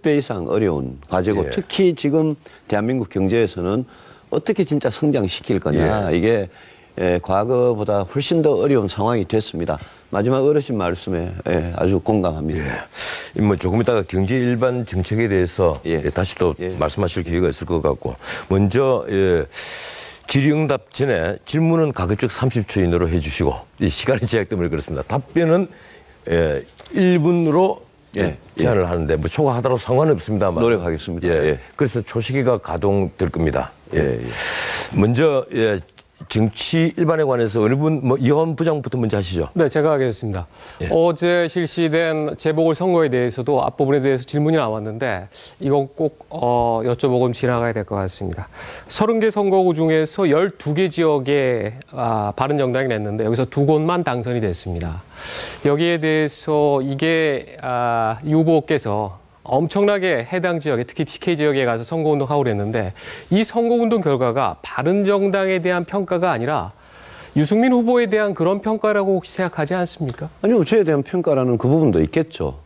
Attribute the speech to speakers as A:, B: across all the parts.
A: 10배 이상 어려운 과제고
B: 예.
A: 특히 지금 대한민국 경제에서는 어떻게 진짜 성장시킬 거냐.
B: 예.
A: 이게 과거보다 훨씬 더 어려운 상황이 됐습니다. 마지막 어르신 말씀에 아주 공감합니다.
B: 예. 뭐 조금 이따가 경제 일반 정책에 대해서 다시 또 말씀하실 기회가 있을 것 같고 먼저 질의응답 전에 질문은 가급적 30초 이내로 해주시고 이 시간의 제약 때문에 그렇습니다. 답변은 1분으로 제한을 하는데 뭐 초과하더라도 상관은 없습니다만
A: 노력하겠습니다.
B: 그래서 초시계가 가동될 겁니다. 먼저 정치 일반에 관해서 어느 분, 이원 부장부터 먼저 하시죠.
C: 네, 제가 하겠습니다. 어제 실시된 재보궐선거에 대해서도 앞부분에 대해서 질문이 나왔는데 이건 꼭 여쭤보고 지나가야 될 것 같습니다. 30개 선거구 중에서 12개 지역에 바른정당이 냈는데 여기서 2곳만 당선이 됐습니다. 여기에 대해서 이게 유 후보께서 엄청나게 해당 지역에 특히 TK 지역에 가서 선거운동하고 그랬는데 이 선거운동 결과가 바른정당에 대한 평가가 아니라 유승민 후보에 대한 그런 평가라고 혹시 생각하지 않습니까?
A: 아니요. 저에 대한 평가라는 그 부분도 있겠죠.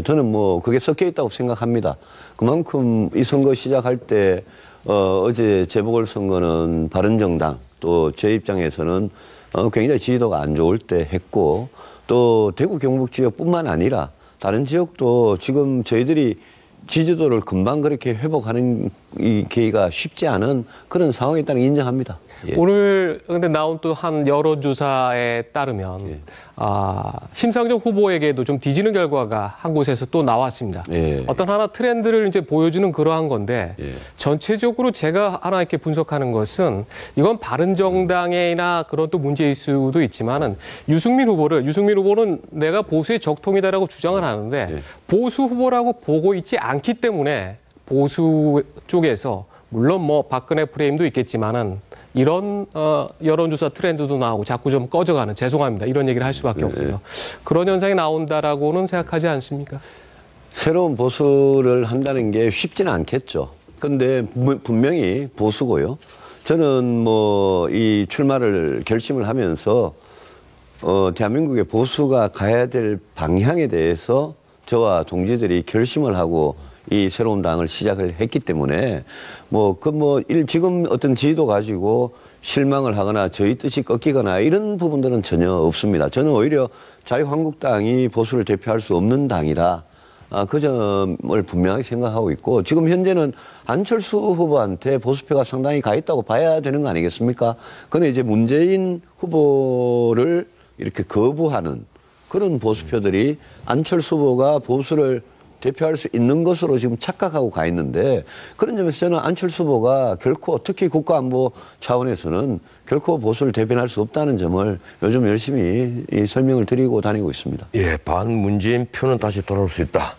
A: 저는 뭐 그게 섞여 있다고 생각합니다. 그만큼 이 선거 시작할 때 어제 재보궐선거는 바른정당 또 제 입장에서는 굉장히 지지도가 안 좋을 때 했고 또 대구 경북 지역뿐만 아니라 다른 지역도 지금 저희들이 지지도를 금방 그렇게 회복하는 이 계기가 쉽지 않은 그런 상황이 있다는 걸 인정합니다.
C: 오늘 근데 나온 또 한 여론조사에 따르면 심상정 후보에게도 좀 뒤지는 결과가 한 곳에서 또 나왔습니다. 어떤 하나 트렌드를 이제 보여주는 그러한 건데 전체적으로 제가 하나 이렇게 분석하는 것은 이건 바른정당이나 그런 또 문제일 수도 있지만은 유승민 후보는 내가 보수의 적통이다라고 주장을 하는데 보수 후보라고 보고 있지 않기 때문에 보수 쪽에서 물론 뭐 박근혜 프레임도 있겠지만은 이런 여론조사 트렌드도 나오고 자꾸 좀 꺼져가는 죄송합니다. 이런 얘기를 할 수밖에 없어서 그런 현상이 나온다라고는 생각하지 않습니까?
A: 새로운 보수를 한다는 게 쉽지는 않겠죠. 그런데 분명히 보수고요. 저는 뭐 이 출마를 결심을 하면서 대한민국의 보수가 가야 될 방향에 대해서 저와 동지들이 결심을 하고 이 새로운 당을 시작을 했기 때문에 지금 어떤 지지도 가지고 실망을 하거나 저희 뜻이 꺾이거나 이런 부분들은 전혀 없습니다. 저는 오히려 자유한국당이 보수를 대표할 수 없는 당이다. 그 점을 분명하게 생각하고 있고 지금 현재는 안철수 후보한테 보수표가 상당히 가 있다고 봐야 되는 거 아니겠습니까? 근데 이제 문재인 후보를 이렇게 거부하는 그런 보수표들이 안철수 후보가 보수를 대표할 수 있는 것으로 지금 착각하고 가 있는데 그런 점에서 저는 안철수 후보가 결코 특히 국가안보 차원에서는 결코 보수를 대변할 수 없다는 점을 요즘 열심히 설명을 드리고 다니고 있습니다.
B: 반문재인 표는 다시 돌아올 수 있다.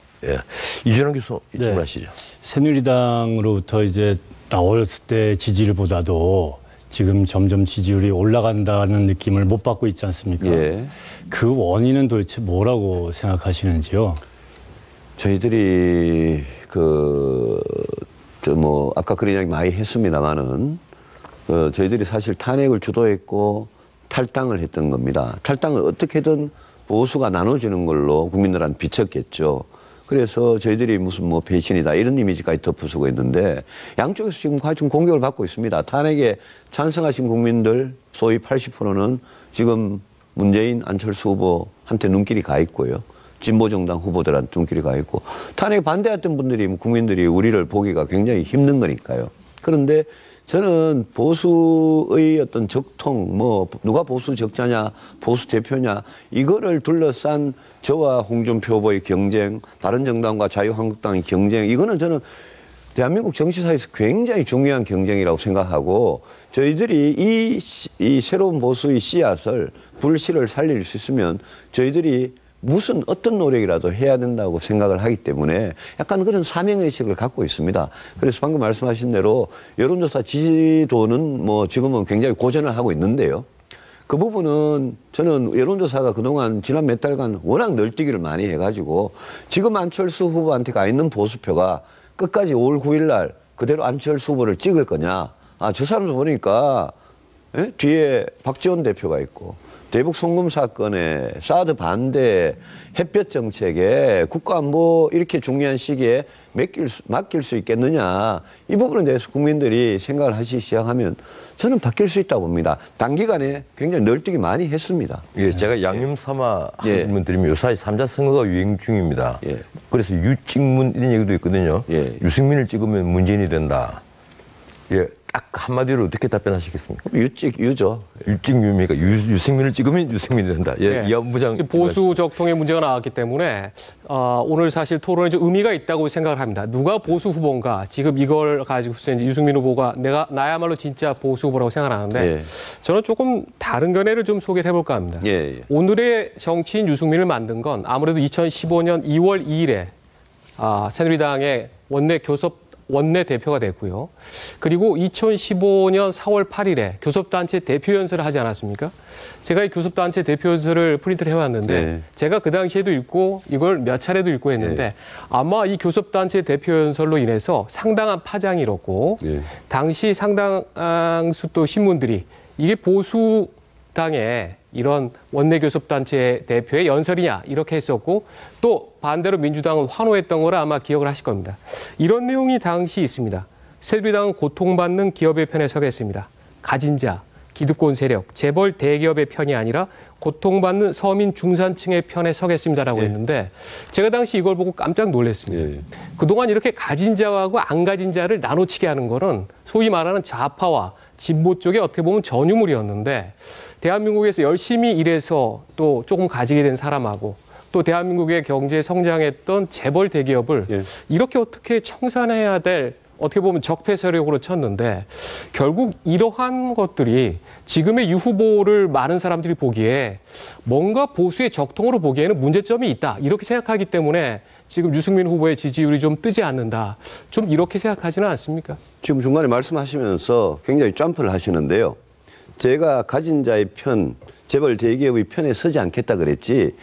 B: 이준환 교수 질문하시죠.
D: 새누리당으로부터 이제 나올 때 지지율보다도 지금 점점 지지율이 올라간다는 느낌을 못 받고 있지 않습니까? 그 원인은 도대체 뭐라고 생각하시는지요?
A: 저희들이 아까 그런 이야기 많이 했습니다만은 저희들이 사실 탄핵을 주도했고 탈당을 했던 겁니다. 탈당을 어떻게든 보수가 나눠지는 걸로 국민들한테 비쳤겠죠. 그래서 저희들이 무슨 배신이다 이런 이미지까지 덮어쓰고 있는데 양쪽에서 지금 공격을 받고 있습니다. 탄핵에 찬성하신 국민들 소위 80%는 지금 문재인, 안철수 후보한테 눈길이 가 있고요. 진보정당 후보들한테 눈길이 가 있고 탄핵 반대했던 분들이 국민들이 우리를 보기가 굉장히 힘든 거니까요. 그런데 저는 보수의 어떤 적통, 누가 보수 적자냐, 보수 대표냐, 이거를 둘러싼 저와 홍준표 후보의 경쟁, 바른정당과 자유한국당의 경쟁, 이거는 저는 대한민국 정치사에서 굉장히 중요한 경쟁이라고 생각하고 저희들이 이 새로운 보수의 씨앗을, 불씨를 살릴 수 있으면 저희들이 어떤 노력이라도 해야 된다고 생각을 하기 때문에 약간 그런 사명의식을 갖고 있습니다. 그래서 방금 말씀하신 대로 여론조사 지지도는 지금은 굉장히 고전을 하고 있는데요. 그 부분은 저는 여론조사가 그동안 지난 몇 달간 워낙 널뛰기를 많이 해가지고 지금 안철수 후보한테 가 있는 보수표가 끝까지 5월 9일 날 그대로 안철수 후보를 찍을 거냐. 저 사람들 보니까 뒤에 박지원 대표가 있고 대북 송금 사건에 사드 반대 햇볕 정책에 국가안보 이렇게 중요한 시기에 맡길 수 있겠느냐. 이 부분에 대해서 국민들이 생각을 하시기 시작하면 저는 바뀔 수 있다고 봅니다. 단기간에 굉장히 널뛰기 많이 했습니다.
B: 예, 제가 양념 삼아 한 질문 드리면 요사이 3자 선거가 유행 중입니다.
A: 예.
B: 그래서 유찍문 이런 얘기도 있거든요.
A: 예.
B: 유승민을 찍으면 문재인이 된다. 예, 딱 한마디로 어떻게 답변하시겠습니까?
A: 유죠.
B: 유찍유입니까? 유승민을 찍으면 유승민이 된다. 예,
C: 네.
B: 이한부장
C: 보수 적통의 문제가 나왔기 때문에 오늘 사실 토론에 좀 의미가 있다고 생각을 합니다. 누가 보수 후보인가? 지금 이걸 가지고서 이제 유승민 후보가 나야말로 진짜 보수 후보라고 생각하는데
A: 예.
C: 저는 조금 다른 견해를 좀 소개를 해볼까 합니다.
A: 예.
C: 오늘의 정치인 유승민을 만든 건 아무래도 2015년 2월 2일에 새누리당의 원내 대표가 됐고요. 그리고 2015년 4월 8일에 교섭단체 대표연설을 하지 않았습니까? 제가 이 교섭단체 대표연설을 프린트를 해왔는데
A: 네. 제가
C: 그 당시에도 읽고 이걸 몇 차례도 읽고 했는데
A: 네.
C: 아마 이 교섭단체 대표연설로 인해서 상당한 파장이 일었고
A: 네.
C: 당시 상당수 또 신문들이 이게 보수당의 이런 원내교섭단체 대표의 연설이냐 이렇게 했었고 또 반대로 민주당은 환호했던 걸 아마 기억을 하실 겁니다. 이런 내용이 당시 있습니다. 새누리당은 고통받는 기업의 편에 서겠습니다. 가진 자, 기득권 세력, 재벌 대기업의 편이 아니라 고통받는 서민 중산층의 편에 서겠습니다라고 했는데 제가 당시 이걸 보고 깜짝 놀랐습니다. 그동안 이렇게 가진 자하고 안 가진 자를 나눠치게 하는 거는 소위 말하는 좌파와 진보 쪽에 어떻게 보면 전유물이었는데 대한민국에서 열심히 일해서 또 조금 가지게 된 사람하고 또 대한민국의 경제 성장했던 재벌 대기업을 이렇게 어떻게 청산해야 될 어떻게 보면 적폐 세력으로 쳤는데 결국 이러한 것들이 지금의 유 후보를 많은 사람들이 보기에 뭔가 보수의 적통으로 보기에는 문제점이 있다 이렇게 생각하기 때문에 지금 유승민 후보의 지지율이 좀 뜨지 않는다. 좀 이렇게 생각하지는 않습니까?
A: 지금 중간에 말씀하시면서 굉장히 점프를 하시는데요. 제가 가진 자의 편, 재벌 대기업의 편에 서지 않겠다 그랬지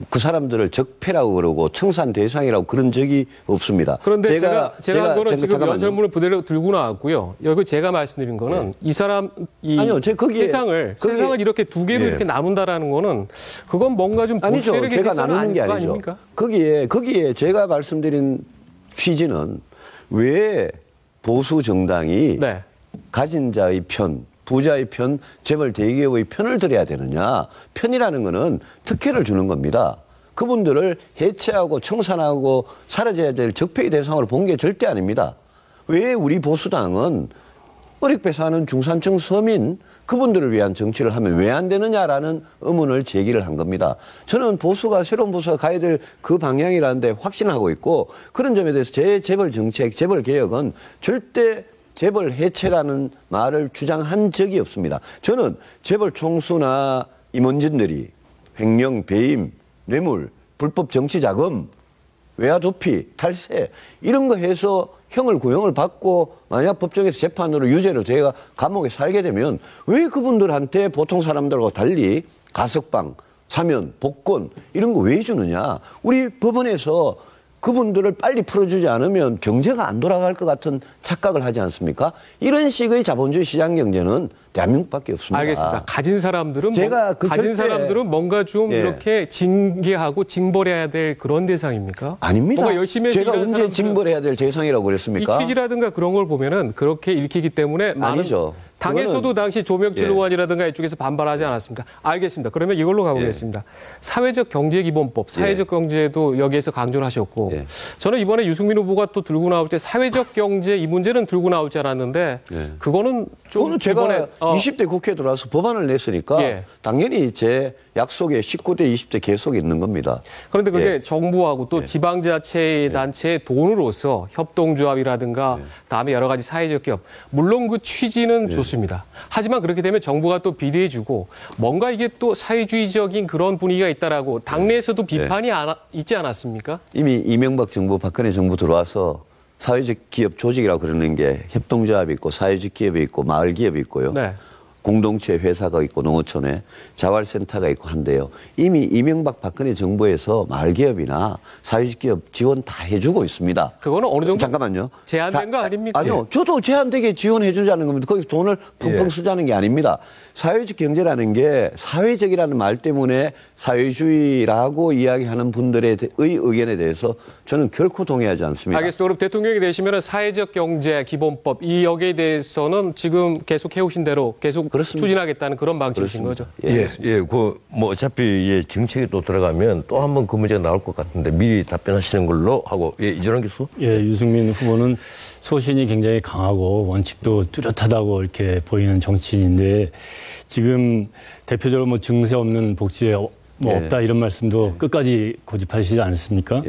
A: 그 사람들을 적폐라고 그러고 청산 대상이라고 그런 적이 없습니다.
C: 그런데 제가 한 거는 지금
A: 잠깐만요.
C: 연설문을 그대로 들고 나왔고요. 여기 제가 말씀드린 거는 이 사람
A: 아니요,
C: 세상을 이렇게 두 개로 이렇게 나눈다라는 거는 그건 뭔가 좀
A: 아니죠.
C: 보수세력의
A: 제가
C: 개선은
A: 나누는 게
C: 아닐 거
A: 아니죠.
C: 아닙니까?
A: 거기에 제가 말씀드린 취지는 왜 보수 정당이 가진 자의 편, 부자의 편, 재벌 대기업의 편을 들어야 되느냐. 편이라는 거는 특혜를 주는 겁니다. 그분들을 해체하고 청산하고 사라져야 될 적폐의 대상으로 본 게 절대 아닙니다. 왜 우리 보수당은 어렵게 사는 중산층 서민 그분들을 위한 정치를 하면 왜 안 되느냐라는 의문을 제기를 한 겁니다. 저는 새로운 보수가 가야 될 그 방향이라는데 확신하고 있고 그런 점에 대해서 제 재벌 정책, 재벌 개혁은 절대 재벌 해체라는 말을 주장한 적이 없습니다. 저는 재벌 총수나 임원진들이 횡령, 배임, 뇌물, 불법 정치자금, 외화도피, 탈세 이런 거 해서 형을 구형을 받고 만약 법정에서 재판으로 유죄로 제가 감옥에 살게 되면 왜 그분들한테 보통 사람들과 달리 가석방, 사면, 복권 이런 거 왜 주느냐. 우리 법원에서 그분들을 빨리 풀어주지 않으면 경제가 안 돌아갈 것 같은 착각을 하지 않습니까? 이런 식의 자본주의 시장 경제는 대한민국밖에 없습니다.
C: 알겠습니다. 가진 사람들은 뭔가 좀 이렇게 징계하고 징벌해야 될 그런 대상입니까?
A: 아닙니다.
C: 뭔가 열심히
A: 제가 언제 징벌해야 될 대상이라고 그랬습니까?
C: 이 취지라든가 그런 걸 보면은 그렇게 읽히기 때문에
A: 아니죠.
C: 당에서도 당시 조명칠 의원이라든가 이쪽에서 반발하지 않았습니까? 알겠습니다. 그러면 이걸로 가보겠습니다. 사회적 경제기본법, 사회적 경제도 여기에서 강조를 하셨고 저는 이번에 유승민 후보가 또 들고 나올 때 사회적 경제 이 문제는 들고 나올 줄 알았는데 그거는 좀
A: 제가 이번에 20대 국회에 들어와서 법안을 냈으니까 당연히 제 약속에 19대 20대 계속 있는 겁니다.
C: 그런데 그게 정부하고 또 지방자치 단체의 돈으로서 협동조합이라든가 다음에 여러 가지 사회적 기업 물론 그 취지는 좋습니다. 하지만 그렇게 되면 정부가 또 비대해주고 뭔가 이게 또 사회주의적인 그런 분위기가 있다라고 당내에서도 비판이 있지 않았습니까?
A: 이미 이명박 정부, 박근혜 정부 들어와서 사회적 기업 조직이라고 그러는 게 협동조합이 있고 사회적 기업이 있고 마을 기업이 있고요. 공동체 회사가 있고 농어촌에 자활센터가 있고 한데요. 이미 이명박 박근혜 정부에서 마을기업이나 사회기업 지원 다 해주고 있습니다.
C: 그거는 어느 정도
A: 잠깐만요.
C: 제한된 거 아닙니까?
A: 아니요. 저도 제한되게 지원해 주자는 겁니다. 거기서 돈을 펑펑 쓰자는 게 아닙니다. 사회적 경제라는 게 사회적이라는 말 때문에 사회주의라고 이야기하는 분들의 의견에 대해서 저는 결코 동의하지 않습니다.
C: 알겠습니다. 그럼 대통령이 되시면 사회적 경제 기본법 이 여기에 대해서는 지금 계속 해오신 대로 계속 그렇습니다. 추진하겠다는 그런 방식이신 거죠?
B: 예, 뭐 어차피 정책에 또 들어가면 또 한 번 그 문제가 나올 것 같은데 미리 답변하시는 걸로 하고, 이준환 교수.
D: 예, 유승민 후보는 소신이 굉장히 강하고 원칙도 뚜렷하다고 이렇게 보이는 정치인인데 지금 대표적으로 뭐 증세 없는 복지에 없다 이런 말씀도 끝까지 고집하시지 않습니까?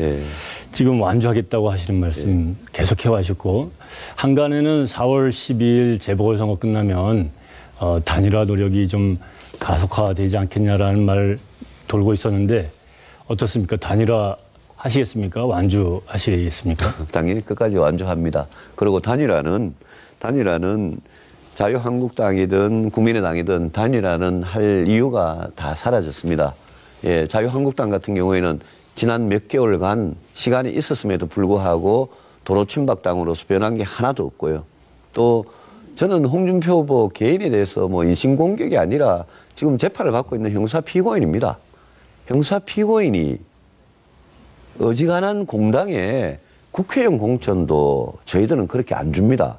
D: 지금 완주하겠다고 하시는 말씀 계속 해와셨고 한간에는 4월 12일 재보궐선거 끝나면 단일화 노력이 좀 가속화되지 않겠냐라는 말 돌고 있었는데 어떻습니까? 단일화 하시겠습니까? 완주하시겠습니까?
A: 당연히 끝까지 완주합니다. 그리고 단일화는 자유한국당이든 국민의당이든 단일화는 할 이유가 다 사라졌습니다. 예, 자유한국당 같은 경우에는 지난 몇 개월간 시간이 있었음에도 불구하고 도로 침박당으로서 변한 게 하나도 없고요. 또 저는 홍준표 후보 개인에 대해서 뭐 인신공격이 아니라 지금 재판을 받고 있는 형사 피고인입니다. 형사 피고인이 어지간한 공당에 국회의원 공천도 저희들은 그렇게 안 줍니다.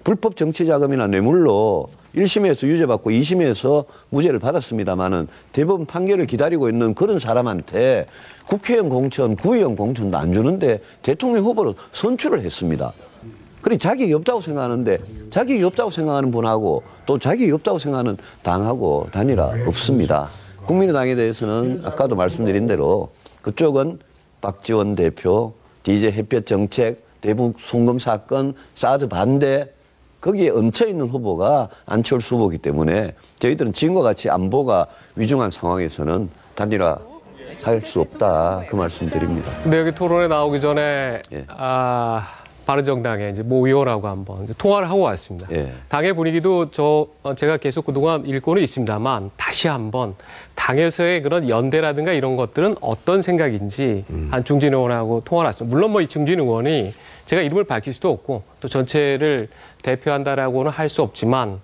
A: 불법 정치자금이나 뇌물로 1심에서 유죄받고 2심에서 무죄를 받았습니다마는 대법원 판결을 기다리고 있는 그런 사람한테 국회의원 공천, 구의원 공천도 안 주는데 대통령 후보로 선출을 했습니다. 그래 자격이 없다고 생각하는데 자격이 없다고 생각하는 분하고 또 자격이 없다고 생각하는 당하고 단일화 없습니다. 국민의당에 대해서는 아까도 말씀드린 대로 그쪽은 박지원 대표, DJ 햇볕 정책, 대북 송금 사건, 사드 반대 거기에 얹혀있는 후보가 안철수 후보이기 때문에 저희들은 지금과 같이 안보가 위중한 상황에서는 단일화 할 수 없다 그 말씀 드립니다.
C: 근데 여기 토론에 나오기 전에 바른정당의 이제 모 의원하고 한번 통화를 하고 왔습니다. 당의 분위기도 제가 계속 그동안 읽고는 있습니다만 다시 한번 당에서의 그런 연대라든가 이런 것들은 어떤 생각인지 한중진 의원하고 통화를 했습니다. 물론 뭐 이중진 의원이 제가 이름을 밝힐 수도 없고 또 전체를 대표한다라고는 할 수 없지만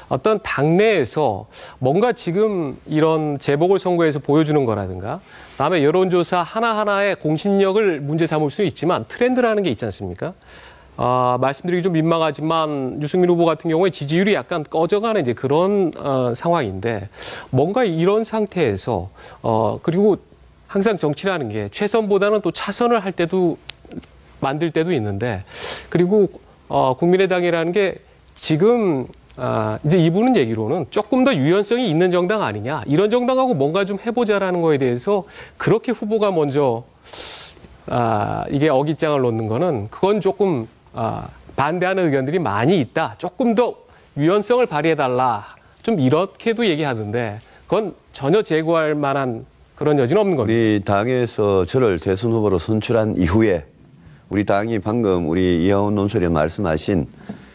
C: 어떤 당내에서 뭔가 지금 이런 재보궐선거에서 보여주는 거라든가 다음에 여론조사 하나하나의 공신력을 문제 삼을 수는 있지만 트렌드라는 게 있지 않습니까? 말씀드리기 좀 민망하지만 유승민 후보 같은 경우에 지지율이 약간 꺼져가는 이제 그런 상황인데 뭔가 이런 상태에서 그리고 항상 정치라는 게 최선보다는 또 차선을 할 때도 만들 때도 있는데 그리고 국민의당이라는 게 지금 이제 이분은 얘기로는 조금 더 유연성이 있는 정당 아니냐. 이런 정당하고 뭔가 좀 해보자라는 거에 대해서 그렇게 후보가 먼저 이게 어깃장을 놓는 거는 그건 조금 반대하는 의견들이 많이 있다. 조금 더 유연성을 발휘해달라. 좀 이렇게도 얘기하던데 그건 전혀 제고할 만한 그런 여지는 없는 겁니다.
A: 우리 당에서 저를 대선 후보로 선출한 이후에 우리 당이 방금 우리 이하원 논설위원 말씀하신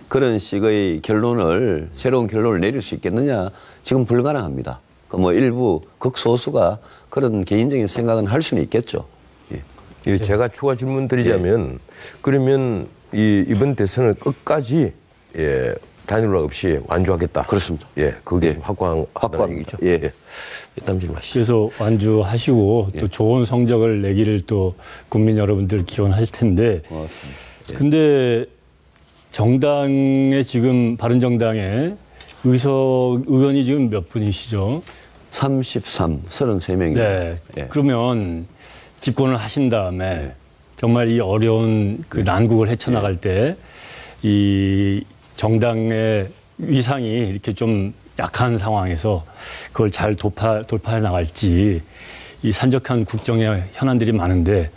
A: 그런 식의 새로운 결론을 내릴 수 있겠느냐? 지금 불가능합니다. 뭐 일부 극소수가 그런 개인적인 생각은 할 수는 있겠죠.
B: 제가 추가 질문 드리자면 그러면 이번 대선을 끝까지 단일화 없이 완주하겠다.
A: 그렇습니다.
B: 그게 확고한 얘기죠.
D: 그래서 완주하시고 또 좋은 성적을 내기를 또 국민 여러분들 기원할 텐데.
A: 고맙습니다.
D: 근데 정당에 지금 바른정당에 의원이 지금 몇 분이시죠?
A: 33명입니다.
D: 네. 그러면 집권을 하신 다음에 정말 이 어려운 그 난국을 헤쳐나갈 때 이 정당의 위상이 이렇게 좀 약한 상황에서 그걸 잘 돌파해 나갈지 이 산적한 국정의 현안들이 많은데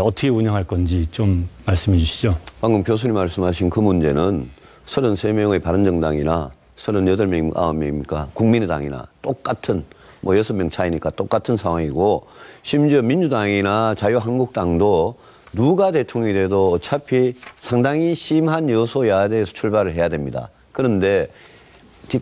D: 어떻게 운영할 건지 좀 말씀해 주시죠.
A: 방금 교수님 말씀하신 그 문제는 33명의 바른정당이나 38명, 9명입니까? 국민의당이나 똑같은 뭐 6명 차이니까 똑같은 상황이고 심지어 민주당이나 자유한국당도 누가 대통령이 돼도 어차피 상당히 심한 여소야대에서 출발을 해야 됩니다. 그런데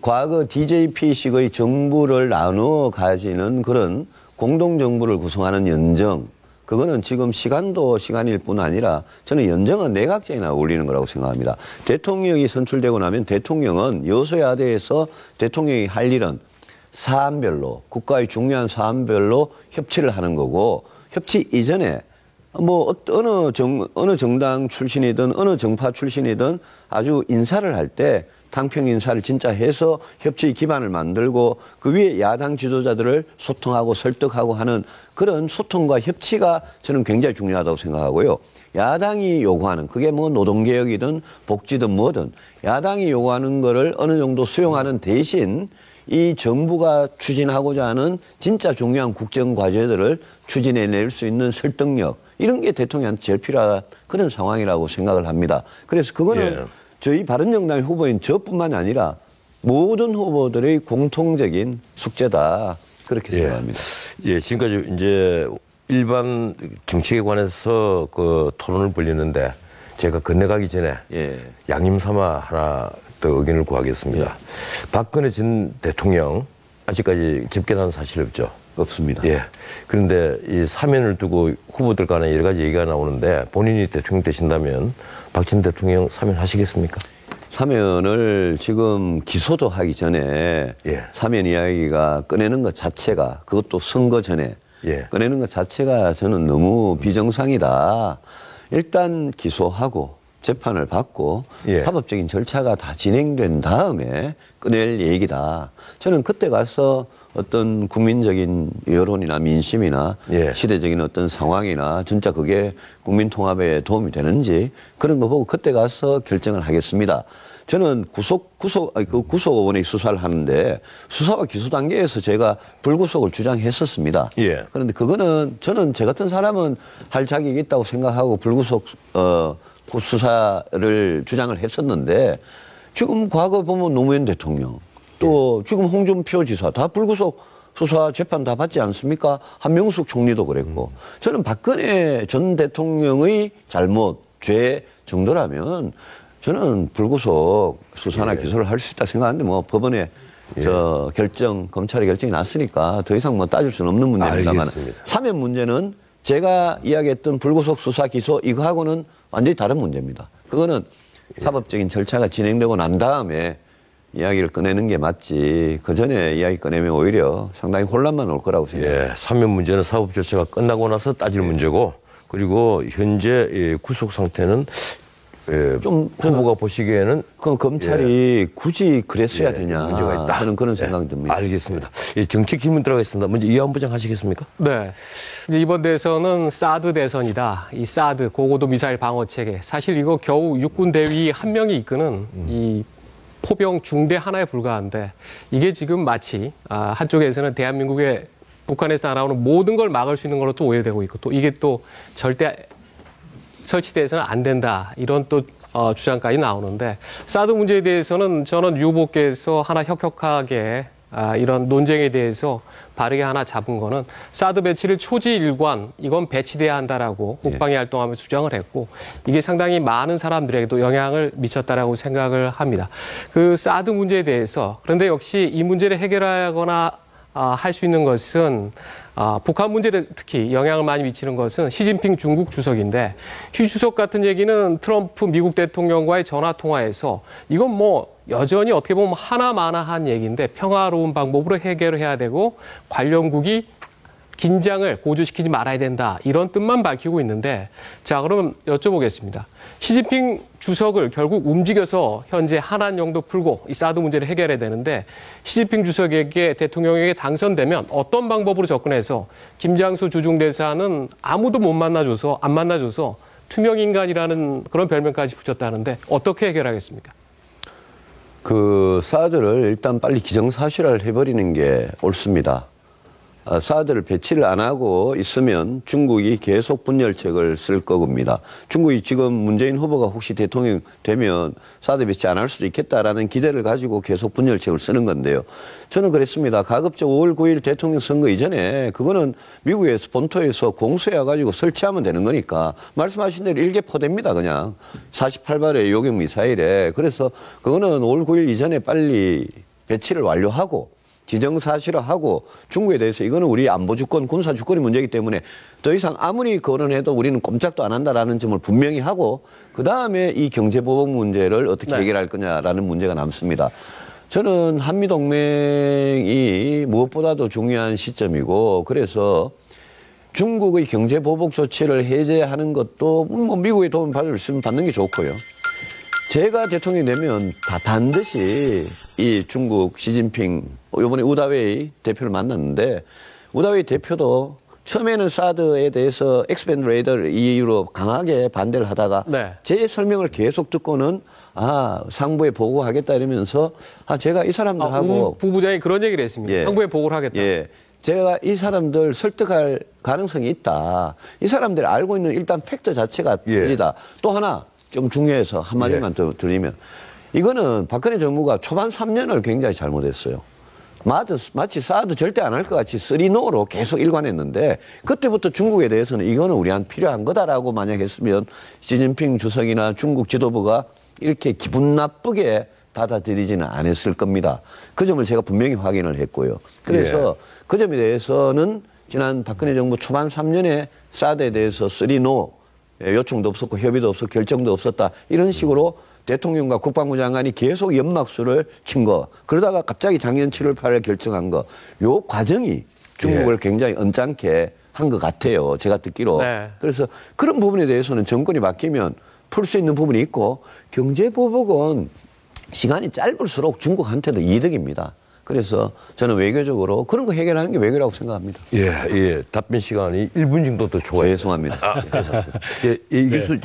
A: 과거 DJP식의 정부를 나누어 가지는 그런 공동정부를 구성하는 연정, 그거는 지금 시간도 시간일 뿐 아니라 저는 연정은 내각제에나 어울리는 거라고 생각합니다. 대통령이 선출되고 나면 대통령은 여소야대에서 대통령이 할 일은 사안별로, 국가의 중요한 사안별로 협치를 하는 거고, 협치 이전에 뭐 어느 정당 출신이든 어느 정파 출신이든 아주 인사를 할 때 당평 인사를 진짜 해서 협치 기반을 만들고 그 위에 야당 지도자들을 소통하고 설득하고 하는 그런 소통과 협치가 저는 굉장히 중요하다고 생각하고요. 야당이 요구하는, 그게 뭐 노동개혁이든 복지든 뭐든 야당이 요구하는 거를 어느 정도 수용하는 대신 이 정부가 추진하고자 하는 진짜 중요한 국정과제들을 추진해낼 수 있는 설득력, 이런 게 대통령한테 제일 필요한 그런 상황이라고 생각을 합니다. 그래서 그거는 저희 바른정당의 후보인 저뿐만 아니라 모든 후보들의 공통적인 숙제다, 그렇게 생각합니다.
B: 지금까지 이제 일반 정책에 관해서 그 토론을 벌리는데 제가 건너가기 전에 양임 삼아 하나 더 의견을 구하겠습니다. 박근혜 전 대통령 아직까지 집계한 사실 없죠?
A: 없습니다.
B: 그런데 이 사면을 두고 후보들 간에 여러 가지 얘기가 나오는데 본인이 대통령 되신다면 박 전 대통령 사면하시겠습니까?
A: 사면을 지금 기소도 하기 전에 사면 이야기가 꺼내는 것 자체가, 그것도 선거 전에 꺼내는 것 자체가 저는 너무 비정상이다. 일단 기소하고 재판을 받고 사법적인 절차가 다 진행된 다음에 꺼낼 얘기다. 저는 그때 가서 어떤 국민적인 여론이나 민심이나 시대적인 어떤 상황이나 진짜 그게 국민 통합에 도움이 되는지 그런 거 보고 그때 가서 결정을 하겠습니다. 저는 구속 의원이 수사를 하는데 수사와 기소 단계에서 제가 불구속을 주장했었습니다. 그런데 그거는 저는 제 같은 사람은 할 자격이 있다고 생각하고 불구속 수사를 주장을 했었는데 지금 과거 보면 노무현 대통령 또 지금 홍준표 지사 다 불구속 수사 재판 다 받지 않습니까? 한명숙 총리도 그랬고 저는 박근혜 전 대통령의 잘못, 죄 정도라면 저는 불구속 수사나 기소를 할 수 있다 생각하는데 뭐 법원에 저 결정, 검찰의 결정이 났으니까 더 이상 뭐 따질 수는 없는 문제입니다만 사면 문제는 제가 이야기했던 불구속 수사 기소 이거하고는 완전히 다른 문제입니다. 그거는 사법적인 절차가 진행되고 난 다음에 이야기를 꺼내는 게 맞지, 그 전에 이야기 꺼내면 오히려 상당히 혼란만 올 거라고 생각합니다.
B: 사면 문제는 사법 절차가 끝나고 나서 따질 문제고, 그리고 현재 구속 상태는 좀 후보가 보시기에는
A: 그럼 검찰이 굳이 그랬어야 되냐,
B: 문제가 있다.
A: 저는 그런 생각이 듭니다.
B: 알겠습니다. 정책 질문 들어가겠습니다. 먼저 이완 부장 하시겠습니까?
C: 네. 이제 이번 대선은 사드 대선이다. 이 사드 고고도 미사일 방어 체계, 사실 이거 겨우 육군 대위 한 명이 이끄는 이 포병 중대 하나에 불과한데 이게 지금 마치 한쪽에서는 대한민국의 북한에서 날아오는 모든 걸 막을 수 있는 걸로 또 오해되고 있고, 또 이게 또 절대 설치돼서는 안 된다, 이런 또 주장까지 나오는데, 사드 문제에 대해서는 저는 유 후보께서 하나 혁혁하게 이런 논쟁에 대해서 바르게 하나 잡은 거는 사드 배치를 초지일관, 이건 배치돼야 한다라고 국방위 활동하면서 주장을 했고, 이게 상당히 많은 사람들에게도 영향을 미쳤다라고 생각을 합니다. 그 사드 문제에 대해서, 그런데 역시 이 문제를 해결하거나 할 수 있는 것은 북한 문제에 특히 영향을 많이 미치는 것은 시진핑 중국 주석인데, 시 주석 같은 얘기는 트럼프 미국 대통령과의 전화 통화에서 이건 뭐 여전히 어떻게 보면 하나마나한 얘기인데 평화로운 방법으로 해결을 해야 되고 관련국이 긴장을 고조시키지 말아야 된다, 이런 뜻만 밝히고 있는데, 자, 그럼 여쭤보겠습니다. 시진핑 주석을 결국 움직여서 현재 한한령도 풀고 이 사드 문제를 해결해야 되는데, 시진핑 주석에게 대통령에게 당선되면 어떤 방법으로 접근해서 김장수 주중대사는 아무도 못 만나줘서 안 만나줘서 투명인간이라는 그런 별명까지 붙였다는데 어떻게 해결하겠습니까?
A: 그 사드를 일단 빨리 기정사실화를 해버리는 게 옳습니다. 사드를 배치를 안 하고 있으면 중국이 계속 분열책을 쓸 겁니다. 중국이 지금 문재인 후보가 혹시 대통령 되면 사드 배치 안 할 수도 있겠다라는 기대를 가지고 계속 분열책을 쓰는 건데요. 저는 그랬습니다. 가급적 5월 9일 대통령 선거 이전에 그거는 미국에서 본토에서 공수해가지고 설치하면 되는 거니까 말씀하신 대로 일개포대입니다. 그냥 48발의 요격 미사일에. 그래서 그거는 5월 9일 이전에 빨리 배치를 완료하고 기정사실화하고 중국에 대해서 이거는 우리 안보주권, 군사주권이 문제이기 때문에 더 이상 아무리 거론해도 우리는 꼼짝도 안 한다라는 점을 분명히 하고 그다음에 이 경제보복 문제를 어떻게 해결할 거냐라는 문제가 남습니다. 저는 한미동맹이 무엇보다도 중요한 시점이고 그래서 중국의 경제보복 조치를 해제하는 것도 뭐 미국의 도움을 받을 수 있으면 받는 게 좋고요. 제가 대통령이 되면 반드시 이 중국 시진핑 이번에 우다웨이 대표를 만났는데 우다웨이 대표도 처음에는 사드에 대해서 엑스밴드 레이더를 이유로 강하게 반대를 하다가 제 설명을 계속 듣고는 상부에 보고하겠다 이러면서 제가 이 사람들하고
C: 부부장이 그런 얘기를 했습니다. 상부에 보고를 하겠다.
A: 제가 이 사람들 설득할 가능성이 있다. 이 사람들이 알고 있는 일단 팩트 자체가 틀리다. 또 하나 좀 중요해서 한마디만 더 드리면 이거는 박근혜 정부가 초반 3년을 굉장히 잘못했어요. 마치 사드 절대 안 할 것 같이 쓰리노로 계속 일관했는데 그때부터 중국에 대해서는 이거는 우리한테 필요한 거다라고 만약 했으면 시진핑 주석이나 중국 지도부가 이렇게 기분 나쁘게 받아들이지는 않았을 겁니다. 그 점을 제가 분명히 확인을 했고요. 그래서 그 점에 대해서는 지난 박근혜 정부 초반 3년에 사드에 대해서 쓰리노 요청도 없었고 협의도 없었고 결정도 없었다. 이런 식으로 대통령과 국방부 장관이 계속 연막수를 친 거. 그러다가 갑자기 작년 7월 8일 결정한 거. 요 과정이 중국을 굉장히 언짢게 한 것 같아요. 제가 듣기로. 그래서 그런 부분에 대해서는 정권이 바뀌면 풀 수 있는 부분이 있고 경제보복은 시간이 짧을수록 중국한테도 이득입니다. 그래서 저는 외교적으로 그런 거 해결하는 게 외교라고 생각합니다.
B: 답변 시간이 1분 정도 더 초과해요.
A: 죄송합니다.
B: 괜찮습니다. 이 교수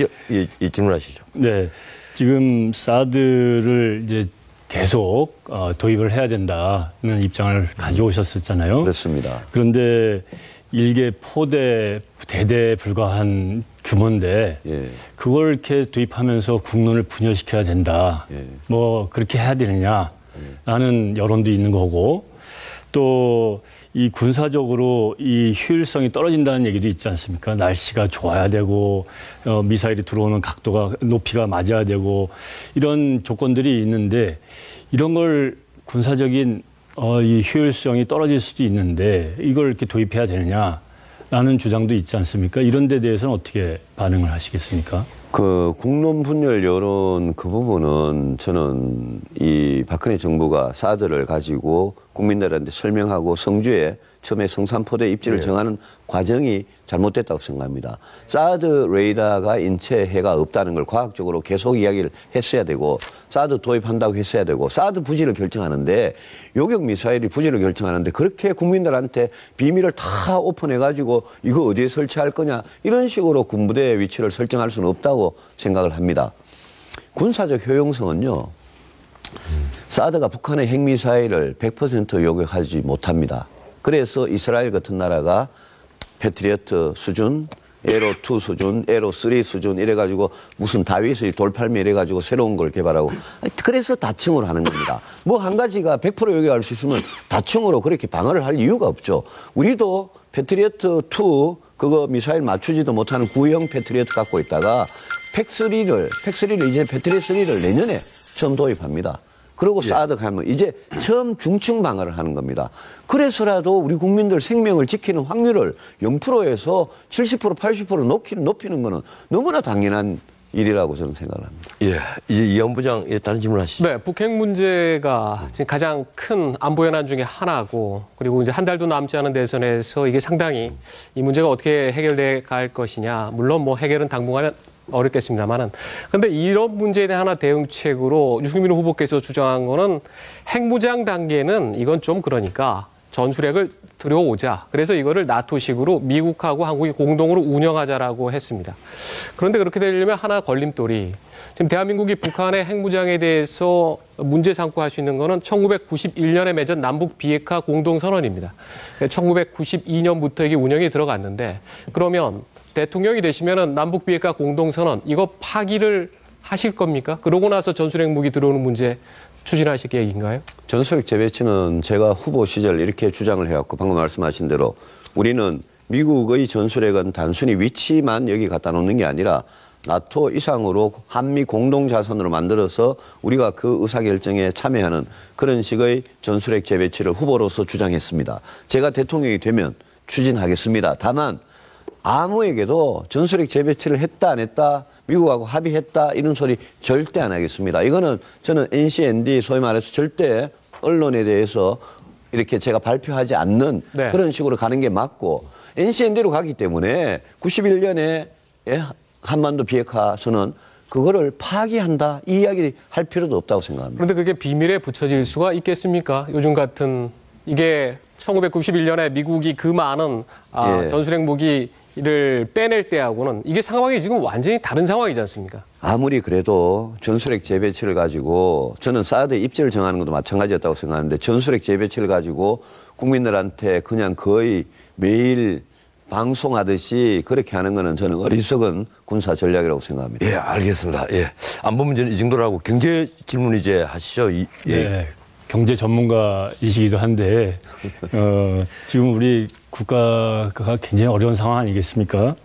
B: 질문하시죠.
D: 네. 지금 사드를 이제 계속 도입을 해야 된다는 입장을 가져오셨었잖아요.
A: 그렇습니다.
D: 그런데 일개 포대 대대에 불과한 규모인데 그걸 이렇게 도입하면서 국론을 분열시켜야 된다. 뭐 그렇게 해야 되느냐라는 여론도 있는 거고 또 이 군사적으로 이 효율성이 떨어진다는 얘기도 있지 않습니까? 날씨가 좋아야 되고 미사일이 들어오는 각도가 높이가 맞아야 되고 이런 조건들이 있는데 이런 걸 군사적인 이 효율성이 떨어질 수도 있는데 이걸 이렇게 도입해야 되느냐라는 주장도 있지 않습니까? 이런 데 대해서는 어떻게 반응을 하시겠습니까?
A: 그 국론 분열 여론 그 부분은 저는 이 박근혜 정부가 사드를 가지고 국민들한테 설명하고 성주에 처음에 성산포대 입지를 정하는 과정이 잘못됐다고 생각합니다. 사드 레이더가 인체에 해가 없다는 걸 과학적으로 계속 이야기를 했어야 되고 사드 도입한다고 했어야 되고 사드 부지를 결정하는데 요격 미사일이 부지를 결정하는데 그렇게 국민들한테 비밀을 다 오픈해가지고 이거 어디에 설치할 거냐 이런 식으로 군부대의 위치를 설정할 수는 없다고 생각을 합니다. 군사적 효용성은요. 사드가 북한의 핵미사일을 100% 요격하지 못합니다. 그래서 이스라엘 같은 나라가 패트리어트 수준, 에로2 수준, 에로3 수준 이래가지고 무슨 다윗의 돌팔매 이래가지고 새로운 걸 개발하고 그래서 다층으로 하는 겁니다. 뭐 한 가지가 100% 요격할 수 있으면 다층으로 그렇게 방어를 할 이유가 없죠. 우리도 패트리어트2 그거 미사일 맞추지도 못하는 구형 패트리어트 갖고 있다가 팩3를 이제 패트리어트3를 내년에 처음 도입합니다. 그리고 사드 가면 이제 처음 중층 방어를 하는 겁니다. 그래서라도 우리 국민들 생명을 지키는 확률을 0%에서 70%, 80% 높이는 거는 너무나 당연한 일이라고 저는 생각을 합니다.
B: 이영 부장 다른 질문 하시죠.
C: 네, 북핵 문제가 지금 가장 큰 안보 현안 중에 하나고 그리고 이제 한 달도 남지 않은 대선에서 이게 상당히 이 문제가 어떻게 해결돼 갈 것이냐. 물론 뭐 해결은 당분간 어렵겠습니다만은. 근데 이런 문제에 대한 하나 대응책으로 유승민 후보께서 주장한 거는 핵무장 단계는 이건 좀 그러니까 전술핵을 들여오자. 그래서 이거를 나토식으로 미국하고 한국이 공동으로 운영하자라고 했습니다. 그런데 그렇게 되려면 하나 걸림돌이 지금 대한민국이 북한의 핵무장에 대해서 문제 삼고 할 수 있는 거는 1991년에 맺은 남북 비핵화 공동선언입니다. 1992년부터 이게 운영이 들어갔는데 그러면 대통령이 되시면은 남북 비핵화 공동선언 이거 파기를 하실 겁니까? 그러고 나서 전술핵 무기 들어오는 문제 추진하실 계획인가요?
A: 전술핵 재배치는 제가 후보 시절 이렇게 주장을 해왔고 방금 말씀하신 대로 우리는 미국의 전술핵은 단순히 위치만 여기 갖다 놓는 게 아니라 나토 이상으로 한미 공동자산으로 만들어서 우리가 그 의사결정에 참여하는 그런 식의 전술핵 재배치를 후보로서 주장했습니다. 제가 대통령이 되면 추진하겠습니다. 다만 아무에게도 전술핵 재배치를 했다 안 했다 미국하고 합의했다 이런 소리 절대 안 하겠습니다. 이거는 저는 NCND 소위 말해서 절대 언론에 대해서 이렇게 제가 발표하지 않는
C: 네.
A: 그런 식으로 가는 게 맞고 NCND로 가기 때문에 91년에 한반도 비핵화서는 그거를 파기한다 이 이야기를 할 필요도 없다고 생각합니다.
C: 그런데 그게 비밀에 붙여질 수가 있겠습니까? 요즘 같은 이게 1991년에 미국이 그 많은 전술핵 무기를 빼낼 때하고는 이게 상황이 지금 완전히 다른 상황이지 않습니까?
A: 아무리 그래도 전술핵 재배치를 가지고 저는 사드의 입지를 정하는 것도 마찬가지였다고 생각하는데 전술핵 재배치를 가지고 국민들한테 그냥 거의 매일 방송하듯이 그렇게 하는 거는 저는 어리석은 군사 전략이라고 생각합니다.
B: 예, 알겠습니다. 예. 안보 문제는 이 정도로 하고 경제 질문 이제 하시죠. 예.
D: 네, 경제 전문가이시기도 한데 지금 우리 국가가 굉장히 어려운 상황 아니겠습니까?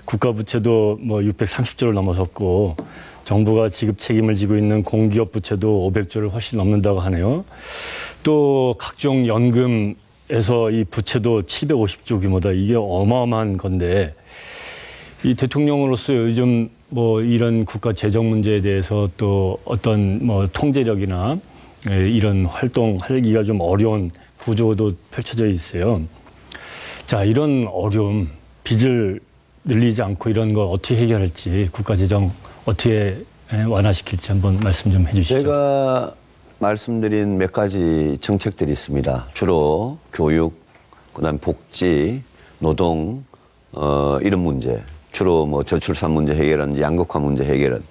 D: 국가 부채도 뭐 630조를 넘어섰고 정부가 지급 책임을 지고 있는 공기업 부채도 500조를 훨씬 넘는다고 하네요. 또 각종 연금에서 이 부채도 750조 규모다. 이게 어마어마한 건데 이 대통령으로서 요즘 뭐 이런 국가 재정 문제에 대해서 또 어떤 뭐 통제력이나 이런 활동하기가 좀 어려운 구조도 펼쳐져 있어요. 자, 이런 어려움, 빚을 늘리지 않고 이런 거 어떻게 해결할지 국가 재정 어떻게 완화시킬지 한번 말씀 좀 해주시죠.
A: 제가 말씀드린 몇 가지 정책들이 있습니다. 주로 교육, 그다음 복지, 노동, 이런 문제, 주로 뭐 저출산 문제 해결은 양극화 문제 해결은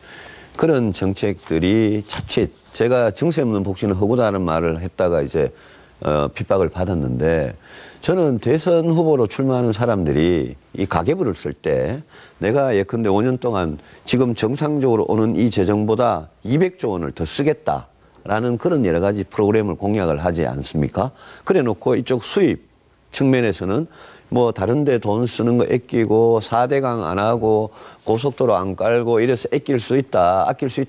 A: 그런 정책들이 자칫 제가 정세 없는 복지는 허구다는 말을 했다가 이제 핍박을 받았는데 저는 대선 후보로 출마하는 사람들이 이 가계부를 쓸 때 내가 예컨대 5년 동안 지금 정상적으로 오는 이 재정보다 200조 원을 더 쓰겠다라는 그런 여러 가지 프로그램을 공약을 하지 않습니까? 그래 놓고 이쪽 수입 측면에서는 뭐 다른 데 돈 쓰는 거 아끼고 4대강 안 하고 고속도로 안 깔고 이래서 아낄 수 있다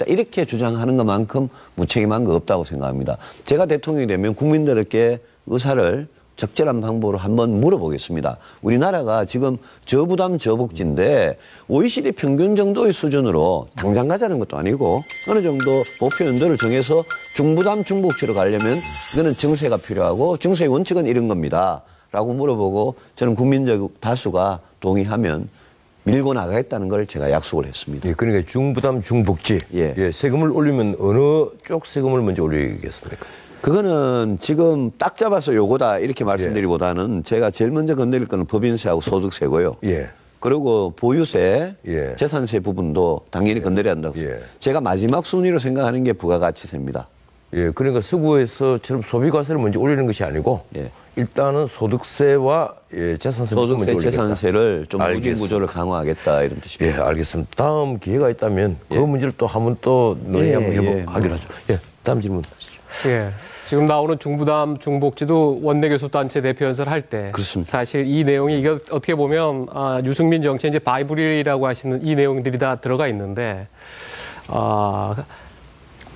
A: 이렇게 주장하는 것만큼 무책임한 거 없다고 생각합니다. 제가 대통령이 되면 국민들에게 의사를 적절한 방법으로 한번 물어보겠습니다. 우리나라가 지금 저부담 저복지인데 OECD 평균 정도의 수준으로 당장 가자는 것도 아니고 어느 정도 목표 연도를 정해서 중부담 중복지로 가려면 이거는 증세가 필요하고 증세의 원칙은 이런 겁니다. 라고 물어보고 저는 국민적 다수가 동의하면 밀고 나가겠다는 걸 제가 약속을 했습니다.
B: 예, 그러니까 중부담 중복지.
A: 예.
B: 예, 세금을 올리면 어느 쪽 세금을 먼저 올리겠습니까?
A: 그거는 지금 딱 잡아서 요거다 이렇게 말씀드리기보다는 제가 제일 먼저 건드릴 거는 법인세하고 소득세고요.
B: 예.
A: 그리고 보유세,
B: 예.
A: 재산세 부분도 당연히 건드려야 한다고.
B: 예.
A: 제가 마지막 순위로 생각하는 게 부가가치세입니다.
B: 예, 그러니까 서구에서처럼 소비과세를 먼저 올리는 것이 아니고
A: 예.
B: 일단은 소득세와 재산세
A: 소득세, 재산세를 좀 무진 구조를 강화하겠다 이런 뜻입니다.
B: 예, 알겠습니다. 다음 기회가 있다면 그 문제를 또 한번 또 논의 한번 하기로 하죠. 예, 다음 질문 하시죠.
C: 예. 지금 나오는 중부담 중복지도 원내교섭단체 대표 연설을 할 때 사실 이 내용이 이게 어떻게 보면 유승민 정치 이제 바이블이라고 하시는 이 내용들이 다 들어가 있는데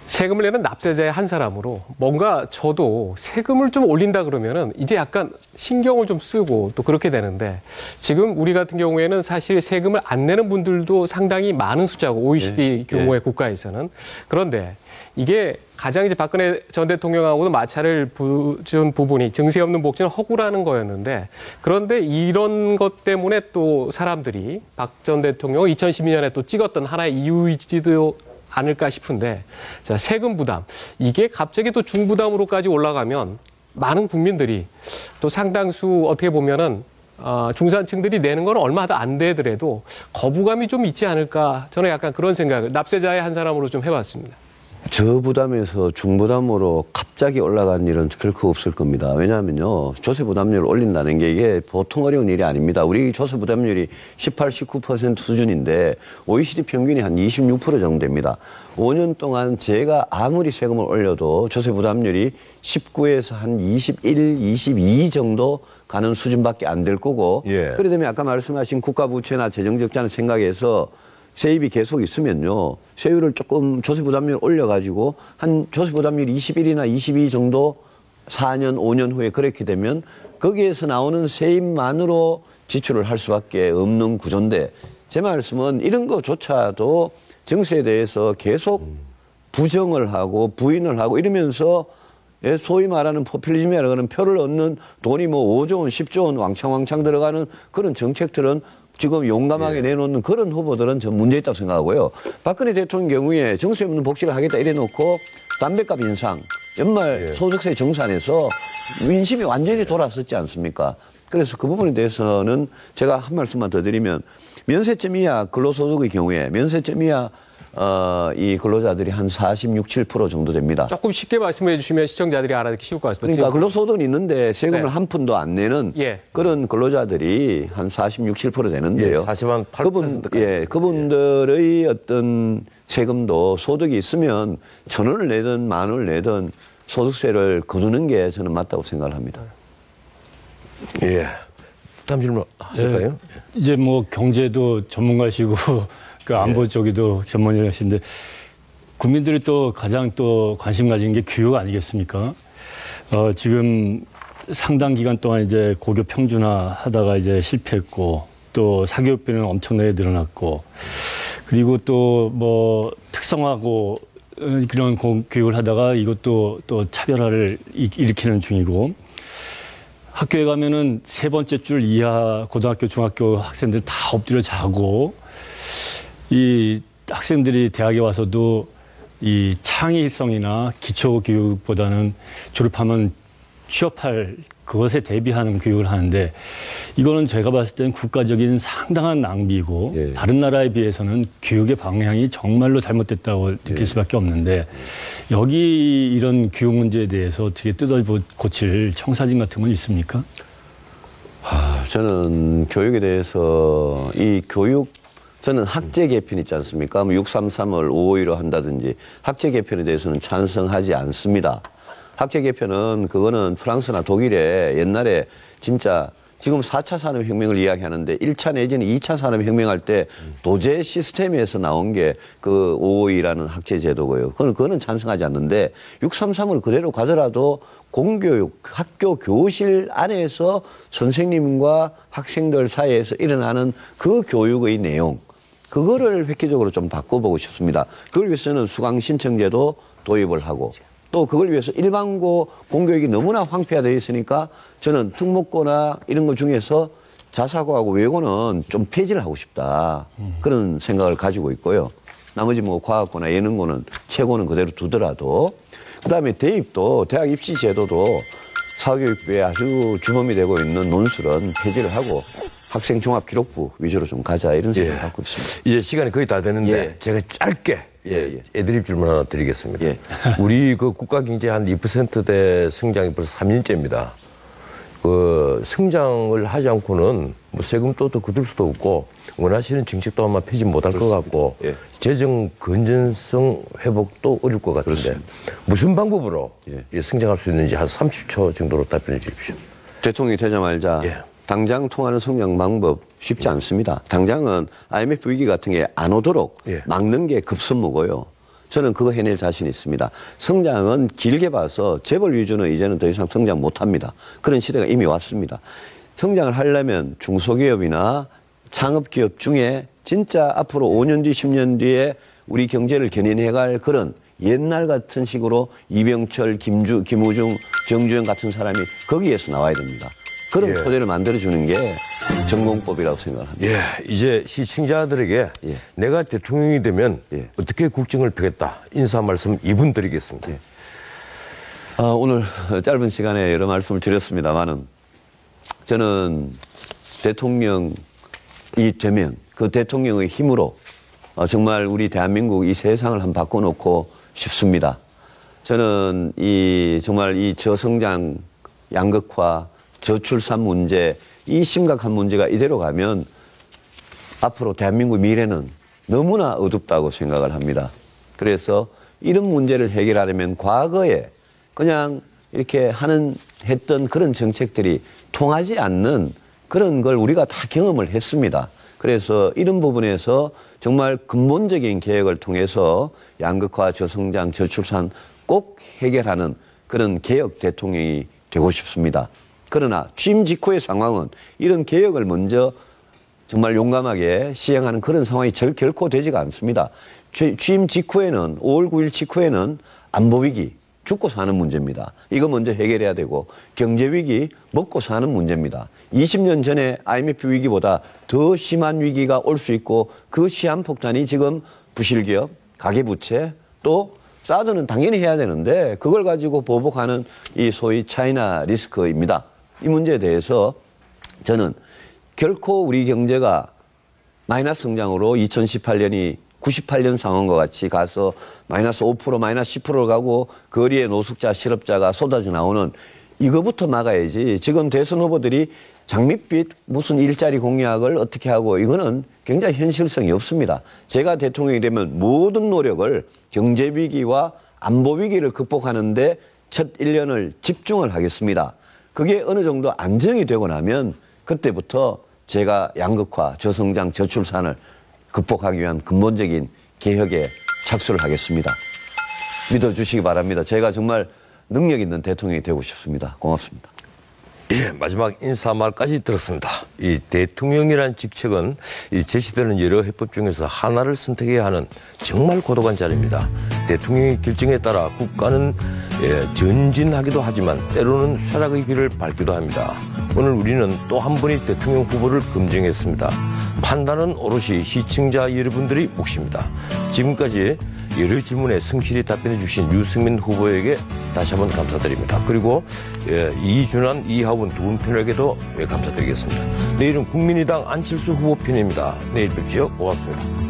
C: 세금을 내는 납세자의 한 사람으로 뭔가 저도 세금을 좀 올린다 그러면은 이제 약간 신경을 좀 쓰고 또 그렇게 되는데 지금 우리 같은 경우에는 사실 세금을 안 내는 분들도 상당히 많은 숫자고 OECD 규모의 국가에서는 그런데 이게 가장 이제 박근혜 전 대통령하고도 마찰을 빚은 부분이 증세 없는 복지는 허구라는 거였는데 그런데 이런 것 때문에 또 사람들이 박 전 대통령을 2012년에 또 찍었던 하나의 이유이지도 않을까 싶은데 자, 세금 부담 이게 갑자기 또 중부담으로까지 올라가면 많은 국민들이 또 상당수 어떻게 보면은 중산층들이 내는 건 얼마도 안 되더라도 거부감이 좀 있지 않을까 저는 약간 그런 생각을 납세자의 한 사람으로 좀 해봤습니다.
A: 저부담에서 중부담으로 갑자기 올라간 일은 결코 없을 겁니다. 왜냐하면요. 조세부담률을 올린다는 게 이게 보통 어려운 일이 아닙니다. 우리 조세부담률이 18, 19% 수준인데 OECD 평균이 한 26% 정도 됩니다. 5년 동안 제가 아무리 세금을 올려도 조세부담률이 19에서 한 21, 22 정도 가는 수준밖에 안 될 거고 그러려면 아까 말씀하신 국가부채나 재정적자는 생각해서 세입이 계속 있으면요. 세율을 조금 조세부담률 올려가지고 한 조세부담률 21이나 22 정도 4년, 5년 후에 그렇게 되면 거기에서 나오는 세입만으로 지출을 할 수밖에 없는 구조인데 제 말씀은 이런 거조차도 정세에 대해서 계속 부정을 하고 부인을 하고 이러면서 소위 말하는 포퓰리즘이라고 하는 표를 얻는 돈이 뭐 5조 원, 10조 원 왕창왕창 들어가는 그런 정책들은 지금 용감하게 내놓는 그런 후보들은 전 문제 있다고 생각하고요. 박근혜 대통령 경우에 정세 없는 복지를 하겠다 이래놓고 담배값 인상, 연말 소득세 정산에서 민심이 완전히 돌아섰지 않습니까? 그래서 그 부분에 대해서는 제가 한 말씀만 더 드리면 면세점 이하 근로소득의 경우에 면세점 이하 이 근로자들이 한 46, 7% 정도 됩니다.
C: 조금 쉽게 말씀해 주시면 시청자들이 알아듣기 쉬울 것 같습니다.
A: 그러니까 근로소득은 있는데 세금을
C: 네.
A: 한 푼도 안 내는
C: 예.
A: 그런 근로자들이 한 46, 7% 되는데요.
B: 48%까지.
A: 그분들의 어떤 세금도 소득이 있으면 1,000원을 내든 10,000원을 내든 소득세를 거두는 게 저는 맞다고 생각을 합니다.
B: 예. 다음 질문 하실까요?
D: 이제 뭐 경제도 전문가시고 그 안보 쪽에도 전문가신데 국민들이 또 가장 또 관심 가진 게 교육 아니겠습니까? 지금 상당 기간 동안 이제 고교 평준화 하다가 이제 실패했고 또 사교육비는 엄청나게 늘어났고 그리고 또 뭐 특성화고 그런 교육을 하다가 이것도 또 차별화를 일으키는 중이고 학교에 가면은 세 번째 줄 이하 고등학교, 중학교 학생들 다 엎드려 자고 이 학생들이 대학에 와서도 이 창의성이나 기초교육보다는 졸업하면 취업할 그것에 대비하는 교육을 하는데 이거는 제가 봤을 때는 국가적인 상당한 낭비고 다른 나라에 비해서는 교육의 방향이 정말로 잘못됐다고 느낄 수밖에 없는데 여기 이런 교육 문제에 대해서 어떻게 뜯어 고칠 청사진 같은 건 있습니까?
A: 저는 교육에 대해서 저는 학제 개편 있지 않습니까? 633을 551로 한다든지 학제 개편에 대해서는 찬성하지 않습니다. 학제 개편은 그거는 프랑스나 독일에 옛날에 진짜 지금 4차 산업혁명을 이야기하는데 1차 내지는 2차 산업혁명할 때 도제 시스템에서 나온 게 그 551이라는 학제 제도고요. 그거는 찬성하지 않는데 633을 그대로 가더라도 공교육, 학교 교실 안에서 선생님과 학생들 사이에서 일어나는 그 교육의 내용 그거를 획기적으로 좀 바꿔보고 싶습니다. 그걸 위해서는 수강 신청제도 도입을 하고 또 그걸 위해서 일반고 공교육이 너무나 황폐화되어 있으니까 저는 특목고나 이런 것 중에서 자사고하고 외고는 좀 폐지를 하고 싶다. 그런 생각을 가지고 있고요. 나머지 뭐 과학고나 예능고는 최고는 그대로 두더라도 그다음에 대입도 대학 입시 제도도 사교육부에 아주 주범이 되고 있는 논술은 폐지를 하고 학생 종합 기록부 위주로 좀 가자 이런 생각을 갖고 있습니다.
B: 이제 시간이 거의 다 되는데 제가 짧게 애드립 질문 하나 드리겠습니다. 우리 그 국가 경제 한 2%대 성장이 벌써 3년째입니다. 그 성장을 하지 않고는 뭐 세금도 더 거둘 수도 없고 원하시는 정책도 아마 폐지 못할 것 같고 재정 건전성 회복도 어려울 것 같은데 그렇습니다. 무슨 방법으로 성장할 수 있는지 한 30초 정도로 답변해 주십시오.
A: 대통령이 되자마자 당장 통하는 성장 방법 쉽지 않습니다. 당장은 IMF 위기 같은 게 안 오도록 막는 게 급선무고요. 저는 그거 해낼 자신이 있습니다. 성장은 길게 봐서 재벌 위주는 이제는 더 이상 성장 못합니다. 그런 시대가 이미 왔습니다. 성장을 하려면 중소기업이나 창업기업 중에 진짜 앞으로 5년 뒤, 10년 뒤에 우리 경제를 견인해갈 그런 옛날 같은 식으로 이병철, 김우중, 정주영 같은 사람이 거기에서 나와야 됩니다. 그런 토대를 만들어주는 게 전공법이라고 생각합니다.
B: 이제 시청자들에게 내가 대통령이 되면 어떻게 국정을 펴겠다. 인사 말씀 2분 드리겠습니다.
A: 오늘 짧은 시간에 여러 말씀을 드렸습니다만은 저는 대통령이 되면 그 대통령의 힘으로 정말 우리 대한민국 이 세상을 한번 바꿔놓고 싶습니다. 저는 정말 이 저성장 양극화 저출산 문제, 이 심각한 문제가 이대로 가면 앞으로 대한민국 미래는 너무나 어둡다고 생각을 합니다. 그래서 이런 문제를 해결하려면 과거에 그냥 이렇게 했던 그런 정책들이 통하지 않는 그런 걸 우리가 다 경험을 했습니다. 그래서 이런 부분에서 정말 근본적인 개혁을 통해서 양극화, 저성장, 저출산 꼭 해결하는 그런 개혁 대통령이 되고 싶습니다. 그러나 취임 직후의 상황은 이런 개혁을 먼저 정말 용감하게 시행하는 그런 상황이 결코 되지가 않습니다. 취임 직후에는 5월 9일 직후에는 안보위기, 죽고 사는 문제입니다. 이거 먼저 해결해야 되고 경제위기, 먹고 사는 문제입니다. 20년 전에 IMF 위기보다 더 심한 위기가 올 수 있고 그 시한폭탄이 지금 부실기업, 가계부채 또 사드는 당연히 해야 되는데 그걸 가지고 보복하는 이 소위 차이나 리스크입니다. 이 문제에 대해서 저는 결코 우리 경제가 마이너스 성장으로 2018년이 98년 상황과 같이 가서 마이너스 5%, 마이너스 10%를 가고 거리에 노숙자, 실업자가 쏟아져 나오는 이거부터 막아야지. 지금 대선 후보들이 장밋빛 무슨 일자리 공약을 어떻게 하고 이거는 굉장히 현실성이 없습니다. 제가 대통령이 되면 모든 노력을 경제위기와 안보위기를 극복하는데 첫 1년을 집중을 하겠습니다. 그게 어느 정도 안정이 되고 나면 그때부터 제가 양극화, 저성장, 저출산을 극복하기 위한 근본적인 개혁에 착수를 하겠습니다. 믿어주시기 바랍니다. 제가 정말 능력 있는 대통령이 되고 싶습니다. 고맙습니다.
B: 예, 마지막 인사말까지 들었습니다. 이 대통령이라는 직책은 제시되는 여러 해법 중에서 하나를 선택해야 하는 정말 고독한 자리입니다. 대통령의 결정에 따라 국가는 전진하기도 하지만 때로는 쇠락의 길을 밟기도 합니다. 오늘 우리는 또 한 번의 대통령 후보를 검증했습니다. 판단은 오롯이 시청자 여러분들의 몫입니다. 지금까지 여러 질문에 성실히 답변해 주신 유승민 후보에게 다시 한번 감사드립니다. 그리고 이준환, 이하운 두 분 편에게도 감사드리겠습니다. 내일은 국민의당 안철수 후보 편입니다. 내일 뵙지요. 고맙습니다.